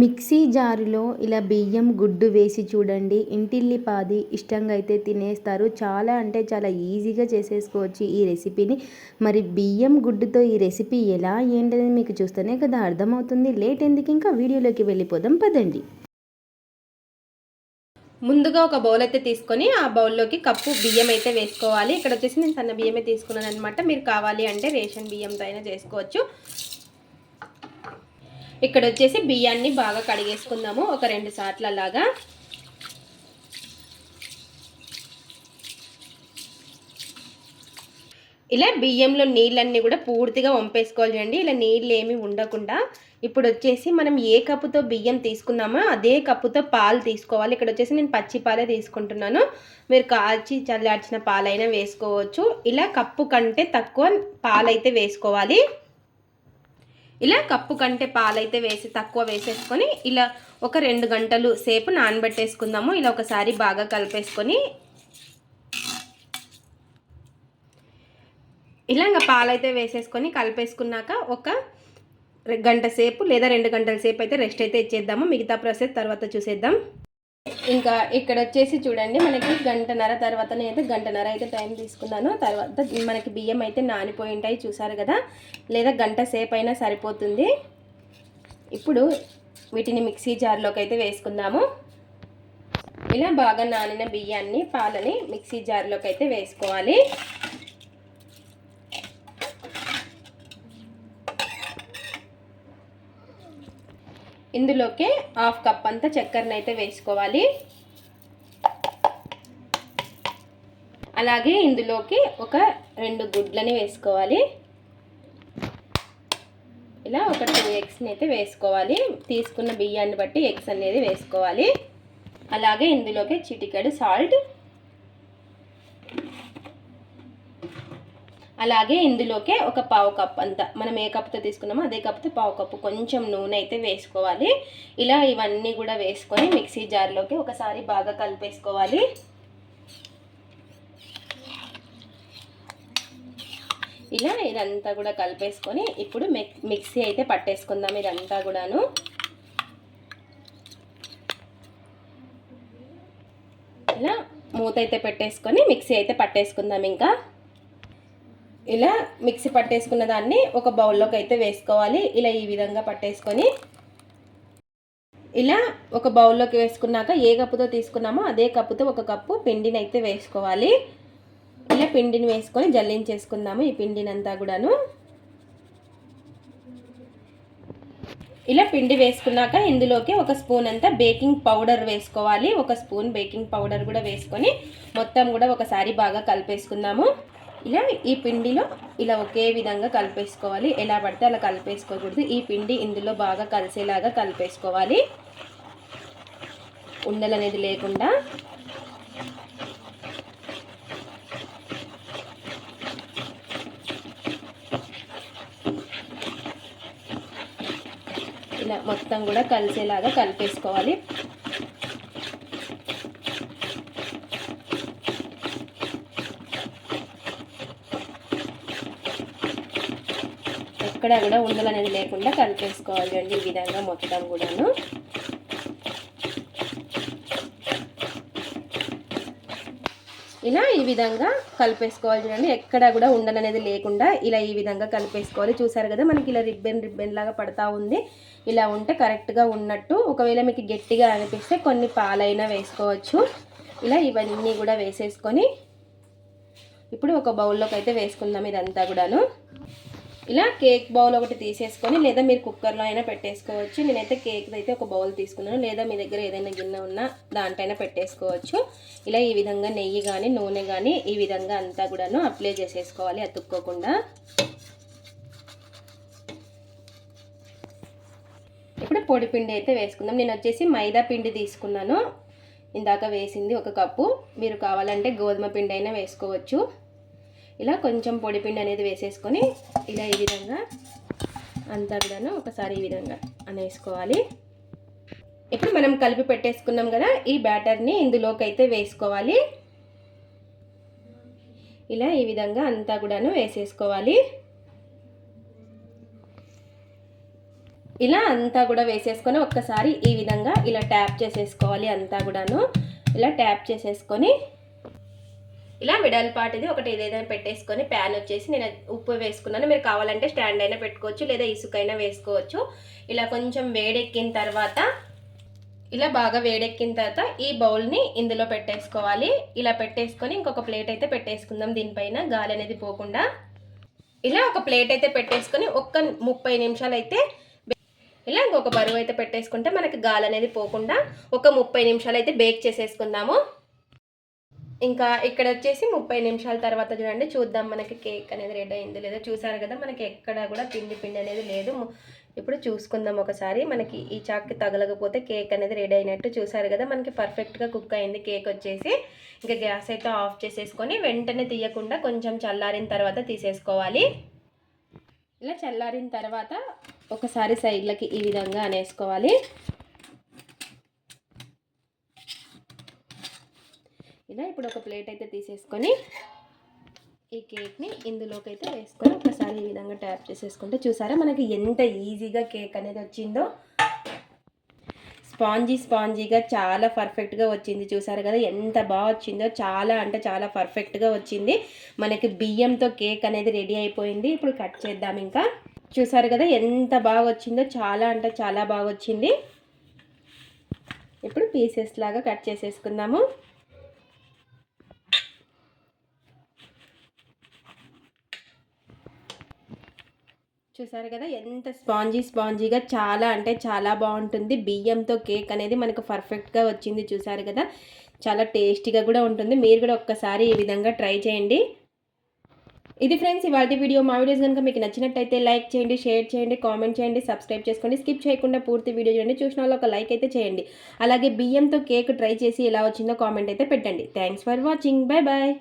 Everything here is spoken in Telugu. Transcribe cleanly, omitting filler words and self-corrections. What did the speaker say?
మిక్సీ జారులో ఇలా బియ్యం గుడ్డు వేసి చూడండి, ఇంటిల్లిపాది ఇష్టంగా అయితే తినేస్తారు. చాలా అంటే చాలా ఈజీగా చేసేసుకోవచ్చు ఈ రెసిపీని. మరి బియ్యం గుడ్డుతో ఈ రెసిపీ ఎలా ఏంటనేది మీకు చూస్తేనే కదా అర్థమవుతుంది. లేట్ ఎందుకు, ఇంకా వీడియోలోకి వెళ్ళిపోదాం పదండి. ముందుగా ఒక బౌల్ అయితే తీసుకొని ఆ బౌల్లోకి కప్పు బియ్యం అయితే వేసుకోవాలి. ఇక్కడ వచ్చేసి నేను సన్న బియ్యమే తీసుకున్నాను అనమాట. మీరు కావాలి అంటే రేషన్ బియ్యంతో అయినా చేసుకోవచ్చు. ఇక్కడ వచ్చేసి బియ్యాన్ని బాగా కడిగేసుకుందాము ఒక 2 సార్లు అలాగా. ఇలా బియ్యంలో నీళ్ళన్నీ కూడా పూర్తిగా వంపేసుకోవాలి చూడండి. ఇలా నీళ్ళు ఏమి ఉండకుండా. ఇప్పుడు వచ్చేసి మనం ఏ కప్పుతో బియ్యం తీసుకున్నామో అదే కప్పుతో పాలు తీసుకోవాలి. ఇక్కడ వచ్చేసి నేను పచ్చి పాలే తీసుకుంటున్నాను. మీరు కాచి చల్లార్చిన పాలైనా వేసుకోవచ్చు. ఇలా కప్పు కంటే తక్కువ పాలైతే వేసుకోవాలి. ఇలా కప్పు కంటే పాలైతే తక్కువ వేసేసుకొని ఇలా ఒక 2 గంటలు సేపు నానబెట్టేసుకుందాము. ఇలా ఒకసారి బాగా కలిపేసుకొని ఇలా ఇంకా పాలైతే వేసేసుకొని కలిపేసుకున్నాక ఒక గంట సేపు లేదా 2 గంటల సేపు అయితే రెస్ట్ అయితే ఇచ్చేద్దాము. మిగతా ప్రాసెస్ తర్వాత చూసేద్దాం. ఇంకా ఇక్కడ వచ్చేసి చూడండి, మనకి గంటన్నర తర్వాత అయితే గంటన్నర అయితే టైం తీసుకున్నాను. తర్వాత మనకి బియ్యం అయితే నానిపోయి ఉంటాయి చూసారు కదా, లేదా గంట సేపు అయినా సరిపోతుంది. ఇప్పుడు వీటిని మిక్సీ జార్లోకి అయితే వేసుకుందాము. ఇలా బాగా నానిన బియ్యాన్ని పాలని మిక్సీ జార్లోకి అయితే వేసుకోవాలి. ఇందులోకి 1/2 కప్ అంతా చక్కెరని అయితే వేసుకోవాలి. అలాగే ఇందులోకి ఒక 2 గుడ్లని వేసుకోవాలి. ఇలా ఒక 2 ఎగ్స్ని అయితే వేసుకోవాలి. తీసుకున్న బియ్యాన్ని బట్టి ఎగ్స్ అనేది వేసుకోవాలి. అలాగే ఇందులోకి చిటికెడు సాల్ట్, అలాగే ఇందులోకే ఒక 1/2 కప్ అంతా మనం ఏ కప్తో తీసుకున్నామో అదే కప్తో 1/2 కప్పు కొంచెం నూనె అయితే వేసుకోవాలి. ఇలా ఇవన్నీ కూడా వేసుకొని మిక్సీ జార్లోకి ఒకసారి బాగా కలిపేసుకోవాలి. ఇలా ఇదంతా కూడా కలిపేసుకొని ఇప్పుడు మిక్సీ అయితే పట్టేసుకుందాం ఇదంతా కూడాను. ఇలా మూత అయితే పెట్టేసుకొని మిక్సీ అయితే పట్టేసుకుందాం. ఇంకా ఇలా మిక్సీ పట్టేసుకున్న దాన్ని ఒక బౌల్లోకి అయితే వేసుకోవాలి. ఇలా ఈ విధంగా పట్టేసుకొని ఇలా ఒక బౌల్లోకి వేసుకున్నాక ఏ కప్పుతో తీసుకున్నామో అదే కప్పుతో 1 కప్పు పిండిని అయితే వేసుకోవాలి. ఇలా పిండిని వేసుకొని జల్లించేసుకుందాము ఈ పిండిని అంతా కూడాను. ఇలా పిండి వేసుకున్నాక ఇందులోకి 1 స్పూన్ అంతా బేకింగ్ పౌడర్ వేసుకోవాలి. 1 స్పూన్ బేకింగ్ పౌడర్ కూడా వేసుకొని మొత్తం కూడా ఒకసారి బాగా కలిపేసుకుందాము. ఇలా ఈ పిండిలో ఇలా ఒకే విధంగా కలిపేసుకోవాలి. ఎలా పడితే అలా కలిపేసుకోకూడదు. ఈ పిండి ఇందులో బాగా కలిసేలాగా కలిపేసుకోవాలి, ఉండలు అనేది లేకుండా. ఇలా మొత్తం కూడా కలిసేలాగా కలిపేసుకోవాలి. ఎక్కడ కూడా ఉండలు అనేది లేకుండా కలిపేసుకోవాలి అండి ఈ విధంగా మొత్తం కూడాను. ఇలా ఈ విధంగా కలిపేసుకోవాలి చూడండి, ఎక్కడ కూడా ఉండలు అనేది లేకుండా ఇలా ఈ విధంగా కలిపేసుకోవాలి. చూసారు కదా మనకి ఇలా రిబ్బన్ లాగా పడతా ఉంది. ఇలా ఉంటే కరెక్ట్గా ఉన్నట్టు. ఒకవేళ మీకు గట్టిగా అనిపిస్తే కొన్ని పాలైనా వేసుకోవచ్చు. ఇలా ఇవన్నీ కూడా వేసేసుకొని ఇప్పుడు ఒక బౌల్లోకి అయితే వేసుకుందాం ఇదంతా కూడాను. ఇలా కేక్ బౌల్ ఒకటి తీసేసుకొని లేదా మీరు కుక్కర్లో అయినా పెట్టేసుకోవచ్చు. నేనైతే కేక్ అయితే ఒక బౌల్ తీసుకున్నాను, లేదా మీ దగ్గర ఏదైనా గిన్నె ఉన్నా దాంట్లోనే పెట్టేసుకోవచ్చు. ఇలా ఈ విధంగా నెయ్యి కానీ నూనె కానీ ఈ విధంగా అంతా కూడాను అప్లై చేసేసుకోవాలి అతుక్కోకుండా. ఇప్పుడు పొడి పిండి అయితే వేసుకుందాం. నేను వచ్చేసి మైదా పిండి తీసుకున్నాను, ఇందాక వేసింది 1 కప్పు. మీరు కావాలంటే గోధుమ పిండి అయినా వేసుకోవచ్చు. ఇలా కొంచెం పొడి పిండి అనేది వేసేసుకొని ఇలా ఈ విధంగా అంతా కూడా ఒకసారి ఈ విధంగా అనేసుకోవాలి. ఇప్పుడు మనం కలిపి పెట్టేసుకున్నాం కదా, ఈ బ్యాటర్ని ఇందులోకి అయితే వేసుకోవాలి. ఇలా ఈ విధంగా అంతా కూడాను వేసేసుకోవాలి. ఇలా అంతా కూడా వేసేసుకొని ఒక్కసారి ఈ విధంగా ఇలా ట్యాప్ చేసేసుకోవాలి. అంతా కూడాను ఇలా ట్యాప్ చేసేసుకొని ఇలా వెడల్పాటిది ఒకటి ఏదైనా పెట్టేసుకొని ప్యాన్ వచ్చేసి నేను ఉప్పు వేసుకున్నాను. మీరు కావాలంటే స్టాండ్ అయినా పెట్టుకోవచ్చు, లేదా ఇసుకైనా వేసుకోవచ్చు. ఇలా కొంచెం వేడెక్కిన తర్వాత ఇలా బాగా వేడెక్కిన తర్వాత ఈ బౌల్ని ఇందులో పెట్టేసుకోవాలి. ఇలా పెట్టేసుకొని ఇంకొక ప్లేట్ అయితే పెట్టేసుకుందాం, దీనిపైన గాలి అనేది పోకుండా. ఇలా ఒక ప్లేట్ అయితే పెట్టేసుకొని ఒక్క 30 నిమిషాలు అయితే ఇలా ఇంకొక బరువు అయితే పెట్టేసుకుంటే మనకి గాలి అనేది పోకుండా ఒక 30 నిమిషాలు అయితే బేక్ చేసేసుకుందాము. ఇంకా ఇక్కడ వచ్చేసి 30 నిమిషాల తర్వాత చూడండి, చూద్దాం మనకి కేక్ అనేది రెడీ అయింది లేదో. చూసారు కదా మనకి ఎక్కడ కూడా పిండి అనేది లేదు. ఇప్పుడు చూసుకుందాం ఒకసారి, మనకి ఈ చాక్కి తగలకపోతే కేక్ అనేది రెడీ అయినట్టు. చూసారు కదా మనకి పర్ఫెక్ట్గా కుక్ అయింది కేక్ వచ్చేసి. ఇంకా గ్యాస్ అయితే ఆఫ్ చేసేసుకొని వెంటనే తీయకుండా కొంచెం చల్లారిన తర్వాత తీసేసుకోవాలి. ఇలా చల్లారిన తర్వాత ఒకసారి సైడ్లకి ఈ విధంగా అనేసుకోవాలి. ఇలా ఇప్పుడు ఒక ప్లేట్ అయితే తీసేసుకొని ఈ కేక్ని ఇందులోకి అయితే వేసుకొని ఒకసారి ఈ విధంగా ట్యాప్ చేసేసుకుంటే చూసారా మనకి ఎంత ఈజీగా కేక్ అనేది వచ్చిందో. స్పాంజీగా చాలా పర్ఫెక్ట్గా వచ్చింది. చూసారు కదా ఎంత బాగా వచ్చిందో, చాలా అంటే చాలా పర్ఫెక్ట్గా వచ్చింది. మనకి బియ్యంతో కేక్ అనేది రెడీ అయిపోయింది. ఇప్పుడు కట్ చేద్దాం. ఇంకా చూసారు కదా ఎంత బాగా వచ్చిందో, చాలా అంటే చాలా బాగా వచ్చింది. ఇప్పుడు పీసెస్ లాగా కట్ చేసేసుకుందాము. చూసారు కదా ఎంత స్పాంజీగా చాలా అంటే చాలా బాగుంటుంది. బియ్యంతో కేక్ అనేది మనకు పర్ఫెక్ట్గా వచ్చింది. చూసారు కదా చాలా టేస్టీగా కూడా ఉంటుంది. మీరు కూడా ఒక్కసారి ఈ విధంగా ట్రై చేయండి. ఇది ఫ్రెండ్స్ ఇవాళ వీడియో. మా వీడియోస్ కనుక మీకు నచ్చినట్టయితే లైక్ చేయండి, షేర్ చేయండి, కామెంట్ చేయండి, సబ్స్క్రైబ్ చేసుకోండి. స్కిప్ చేయకుండా పూర్తి వీడియో చూడండి. చూసిన వాళ్ళు ఒక లైక్ అయితే చేయండి. అలాగే బియ్యంతో కేక్ ట్రై చేసి ఎలా వచ్చిందో కామెంట్ అయితే పెట్టండి. Thanks for watching. Bye bye.